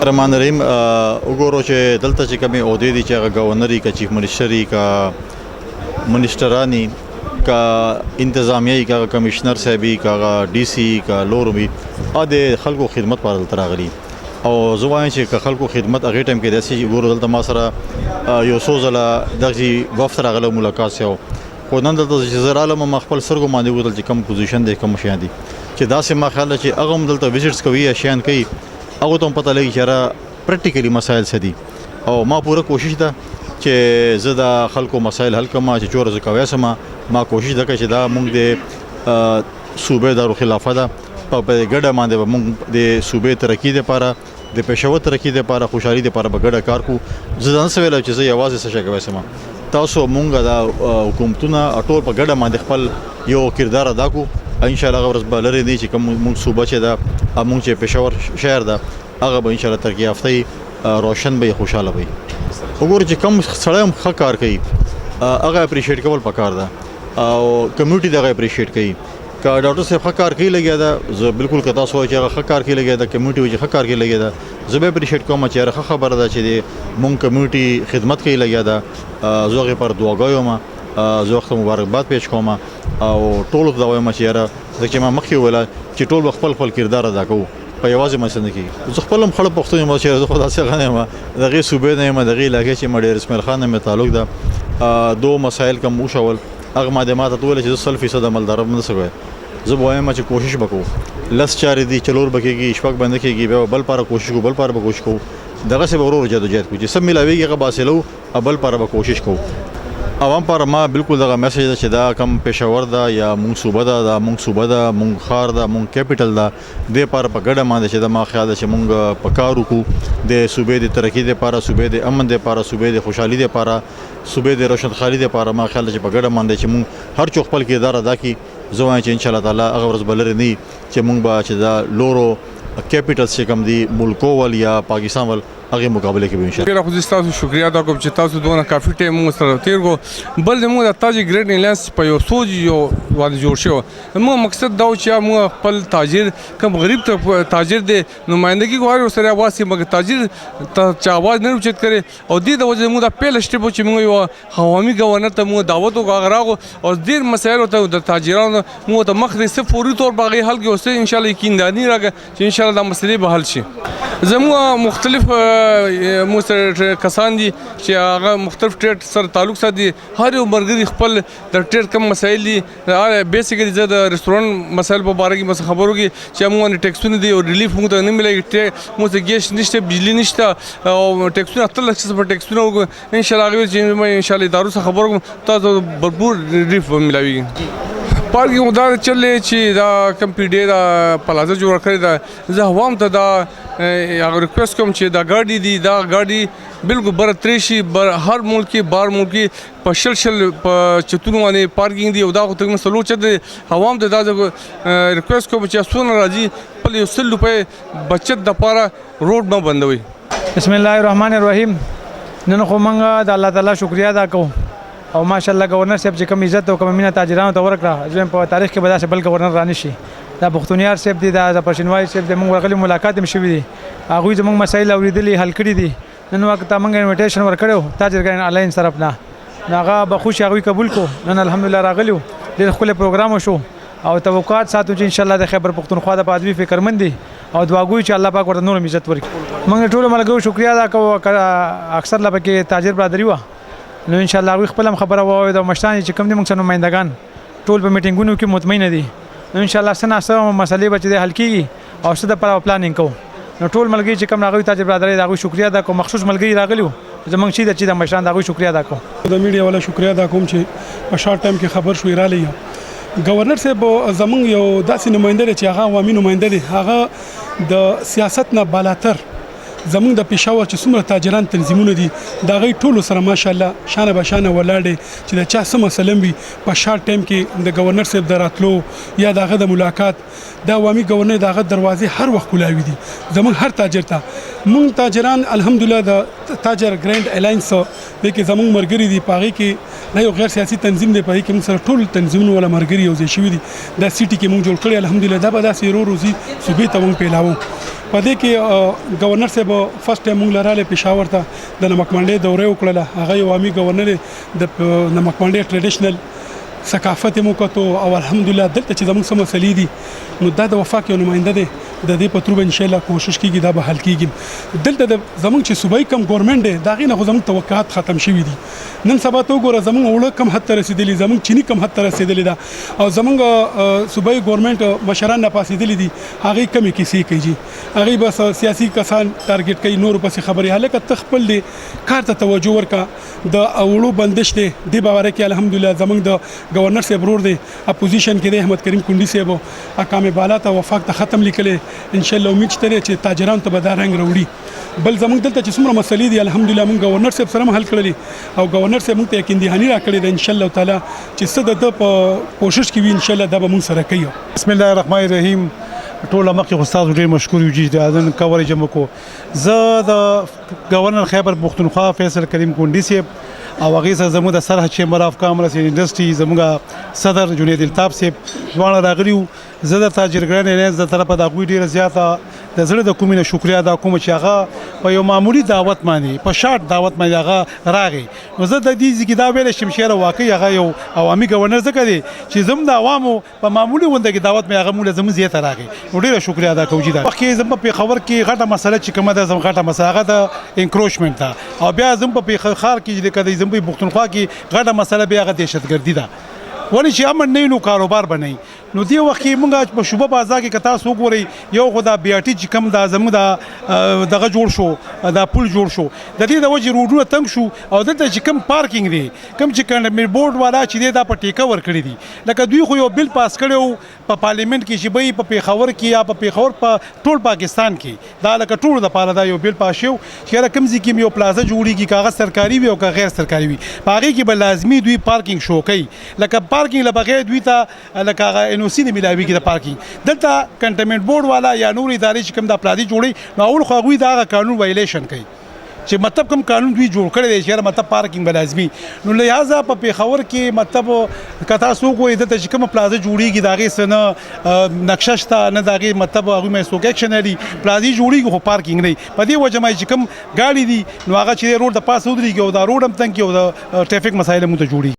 رحمان رحیم وګورو چې دلته چې کومې عہدې دي چې هغه گورنري کا چیف منسټري کا منسټرانی کا انتظامیه کا کمشنر صاحبي کا ډي سي کا لوروي ا د خلکو خدمت پر دلته راغلي او زه وایم چې خلکو خدمت هغه ټایم کې داسې وګورو دلته ما سره یو څو ځله دغه وفد راغله ملاقات سره خو نن دلته چې زه رالم ما خپل سرګو باندې وکړل چې کم پوزیشن دی کم شیان دي چې داسې ما خیال چې هغه هم دلته وزټس کوي یا شیان کوي هغه ته پته لګي چې را پریکټیکلی مسایل سدي او ما پوره کوشش ده چې زه د خلکو مسایل حل کوم چې چور زه کوي سم ما کوشش وکړم چې دا موږ د صوبې دارو خلافه ده په ګډه باندې موږ د صوبې ترقی لپاره د پېښور ترقی لپاره خوشحالي لپاره په ګډه کار کوو زه ځان سویل چې زه یوازې څه کوي سم تاسو مونږ د حکومتونو ټول په ګډه باندې خپل یو کردار ادا کوو ان شاء الله غرض بلری دی چې کوم موږ صوبه چې دا موږ چې پېښور شهر دا هغه به ان شاء الله ترقی یافته روشن به خوشاله وي وګور چې کوم سړی ښه کار کوي هغه اپریشیټ کول پکار ده او کمیونټي دغه اپریشیټ کوي کا ډاکټر صاحب ښه کار کوي لګیا دا زه بالکل کتا سوچ هغه ښه کار کوي لګیا دا کمیونټي وجه ښه کار کوي لګیا دا زه به اپریشیټ کوم چې هغه خبره ده چې مونږ کمیونټي خدمت کوي لګیا دا زه غي پر دعاګایم زه وخت مبارکباد پیش کوم او ټول د وایم چې یاره چې ما مخکې ولا چې ټول خپل خپل کردار ادا کوو په یوازې مسنه کې زه خپل خپل پښتون یم چې زه خدا څخه غنم دغه صوبې نه یم دغه علاقې چې مډیر اسماعیل خان مې تعلق ده دو مسائل کوم وشول هغه ماده ټول چې 100% عملدار نه سوي زه وایم چې کوشش وکړو لس چارې دي چلور بکیږي شپږ باندې کېږي بل پاره کوشش کو بل پاره به کوشش کو دغه سه ورور جدوجہد کو چې سب ملاويږي هغه باسلو بل پاره به کوشش کو عوام پر ما بالکل دغه میسج ده چې دا کم پېښور ده یا مونږ صوبه ده مونږ خار ده مونږ کیپټل ده د پر په ګډه باندې چې دا ما خیال ده چې مونږ پکارو کو د صوبې د ترقی لپاره صوبې د امن لپاره صوبې د خوشحالي لپاره صوبې د روشن خالي لپاره ما خیال چې په ګډه باندې چې مونږ هر څوک خپل کردار ادا کړي زه وایم چې ان شاء الله تعالی هغه ورځ بلر نه چې مونږ به چې دا لورو کیپټل چې کوم دی ملکو ول یا پاکستان ول هغه مقابله کې به ان شاء الله ډیر تاسو شکریا دا کوم چې تاسو دونه کافي ټیم مو سره تیر کو بل موږ د تاج ګریډ انلانس په یو سوچ یو باندې جوړ شو موږ مقصد دا چې موږ خپل تاجر کم غریب ته تاجر دی نمائندګي غواړو سره واسي مګ تاجر ته आवाज نه اوچت کړي او د وجه موږ د پیل سټیپ چې موږ یو حوامي گورنر ته موږ دعوت وغراغو او ډیر مسایل ته د تاجرانو موږ د مخ د فوري تور باغی حل کې اوسه ان شاء الله یقیندانی راغی چې ان شاء الله د مسلې به حل شي زموږ مختلف مستر کسان دي چې هغه مختلف ټریډ سره تعلق ساتي هر یو مرګري خپل د ټریډ کم مسایل دي بیسیکلی زه د ریسټورانټ مسایل په اړه کې مس خبرو کې چې موږ ټیکسونه دي او ریلیف موږ ته نه ملایي موږ ته ګیس نشته بجلی نشته او ټیکسونه تل لکه په ټیکسونه ان شاء الله چې ان شاء الله ادارو سره خبرو تاسو بھرپور ریلیف ملایي پارکینګ مدار چلې چې دا کمپیوټر دا پلازا جوړ کړی دا زه عوام ته دا ریکوست کوم چې دا ګاډي دي دا ګاډي بالکل بر تریشي بر هر ملکی بار ملکی په شل په چتونو باندې پارکینګ دی او دا خو مسلو چې عوام ته دا ریکوست کوم چې اسونه راځي په 100 روپے بچت د پاره روډ نه بندوي بسم الله الرحمن الرحیم نن خو مونږ د الله تعالی شکریا ادا کوو او ماشاءالله گورنر صاحب چې کوم عزت او کوم مینه تاجرانو ته ورکړه ځم په تاریخ کې به داسې بل گورنر رانی شي دا پښتونیار صاحب دي دا پښینوای صاحب د موږ غلي ملاقات هم شوې دي هغه زموږ مسایل اوریدلي حل کړي دي نن وخت موږ انویټیشن ورکړو تاجرګان الاینس طرف نه هغه به خوشي هغه قبول کو نن الحمدلله راغلیو د خپل پروګرام شو او توقعات ساتو چې ان شاء الله د خیبر پختونخوا د پادوی فکرمند دي او دعاګوي چې الله پاک ورته نور عزت ورکړي موږ ټول ملګرو شکریا ادا کوو اکثر لا پکې تاجر برادری و نو ان شاء الله خپل خبره وای د مشتان چې کوم دي موږ نمائندگان ټول په میټینګونو کې مطمئن دي ان شاء الله سنا سم مسلې به چې حل کیږي او څه د پر پلانینګ کوو نو ټول ملګری چې کوم راغوي تاجر برادرۍ دا غوي شکریا ادا کوم مخصوص ملګری راغلیو زمونږ چې د مشران دا غوي شکریا ادا کوم د میډیا والا شکریا ادا کوم چې په شارټ ټایم کې خبر شوې را لې گورنر صاحب زمونږ یو داسې نماینده چې هغه عوامي نماینده دی هغه د سیاست نه بالاتر زمونږ د پېښور چې څومره تاجران تنظیمونه دي دا غي ټولو سره ماشاءالله شانه بشانه ولاړې چې د چا څه مسله وي په شارټ ټایم کې د گورنر صاحب دراتلو یا دغه د ملاقات د عوامي گورنر دغه دروازې هر وخت کولاوي دي زمونږ هر تاجر ته مونږ تاجران الحمدلله د تاجر ګرانډ الاینس د کې زمونږ مرګري دي پاغي کې یو غیر سیاسي تنظیم دی پاغي کې موږ سره ټول تنظیمونه ولا مرګري یو ځای شوی دي د سیټي کې موږ جوړ کړی الحمدلله دا به داسې روزي صوبې ته موږ پیلاو په دې کې گورنر صاحب فرست ټایم موږ لراله پېښور ته د نمکمنډي دورې وکړه هغه یو عامي گورنر د نمکمنډي ټریډیشنل ثقافت مو کوته او الحمدلله دلته چې زموږ سم مسلې دي نو دا د وفاق یو نماینده دی د دې په تر ان شاء الله کوشش کیږي دا به حل کیږي دلته د زموږ چې صوبایي کم ګورنمنت دی دا غي نه زموږ توقعات ختم شوي دي نن سبا ته وګوره زموږ وړه کم حد ته رسیدلی زموږ چینی کم حد ته رسیدلی دا او زموږ صوبایي ګورنمنت مشران نه پاسېدلی دي هغه کمی کیسې کوي هغه بس سیاسي کسان ټارګټ کوي نور پسې خبري هلکه تخپل دي کار ته توجه ورکا د اولو بندش دي د باور کې الحمدلله زموږ د گورنر صاحب ورور دی اپوزیشن کې د احمد کریم کندی صاحب احکام بالا ته وفاق ته ختم لیکلې ان شاء الله امید شته چې تاجران ته به دا رنګ راوړي بل زموږ دلته چې څومره مسلې دي الحمدلله موږ گورنر صاحب سره حل کړلې او گورنر صاحب موږ ته یقین دهاني راکړې ده ان شاء الله تعالی چې څه د کوشش کوي ان شاء الله دا به موږ سره کوي بسم الله الرحمن الرحیم ټول مخکې استاد ډیر مشکور یو چې د اذن کورې جمع کو زه د گورنر خیبر پختونخوا فیصل کریم کندی صاحب او هغه سره زموږ د سرحد چیمبر اف کامرس انډستری زموږ صدر جنید الطاف صاحب ځوان راغلیو زه د تاجرګران نه د طرفه د غوي ډیره زیاته د زړه د کومینه شکریا ادا کوم چې هغه په یو معمولی دعوت باندې په شارټ دعوت باندې هغه راغی نو زه د دې ځکه دا ویل شم چې واقعي هغه یو عوامي گورنر څخه دی چې زم د عوامو په معمولی ونده کې دعوت مې هغه موږ زم زیاته راغی نو ډیره شکریا ادا کوم چې دا وخت زم په خبر کې غټه مسله چې کومه ده زم غټه مسله هغه د انکروچمنت ده او بیا زم په خار کې چې کده زم په پښتونخوا کې غټه مسله بیا هغه دهشتګردي ده ولی چې امن نه نو کاروبار بنئ نو دی وخت کې مونږ په شوبه بازار کې کتا سو ګوري یو خدا بیاټي چې کم دا زمو دا دغه جوړ شو دا پل جوړ شو د دې د وجه روډونه تنگ شو او دلته چې کم پارکینګ دی کم چې کنه بورډ والا چې دا په ټیکا ور کړی دي لکه دوی خو یو بل پاس کړو په پارلیمنت کې چې به په پیښور کې یا په پیښور په ټول پاکستان کې دا لکه ټول د پاره دا یو بل پاس شو چې کم ځکه یو پلازا جوړیږي کاغذ سرکاري وي او کا غیر سرکاري وي باغې کې به لازمی دوی پارکینګ شو کوي لکه پارکینګ لبغیر دوی ته لکه انوسی نه ملاوي کې د پارکینګ دلته کنټینمنت بورډ والا یا نور ادارې چې کوم د پلازي جوړي نو اول خو غوي دا قانون وایلیشن کوي چې مطلب کوم قانون دوی جوړ کړی دی چې مطلب پارکینګ به لازمي نو لہذا په پیښور کې مطلب کتا سو کوی د چې کوم پلازا جوړیږي داغه سن نقشه شته نه داغه مطلب هغه مې سو اکشن لري پلازي جوړیږي خو پارکینګ نه په دې وجه مې چې کوم ګاډي دي نو هغه چې روډ د پاس ودرېږي او دا روډ هم تنګي او د ټریفیک مسایل مو ته جوړي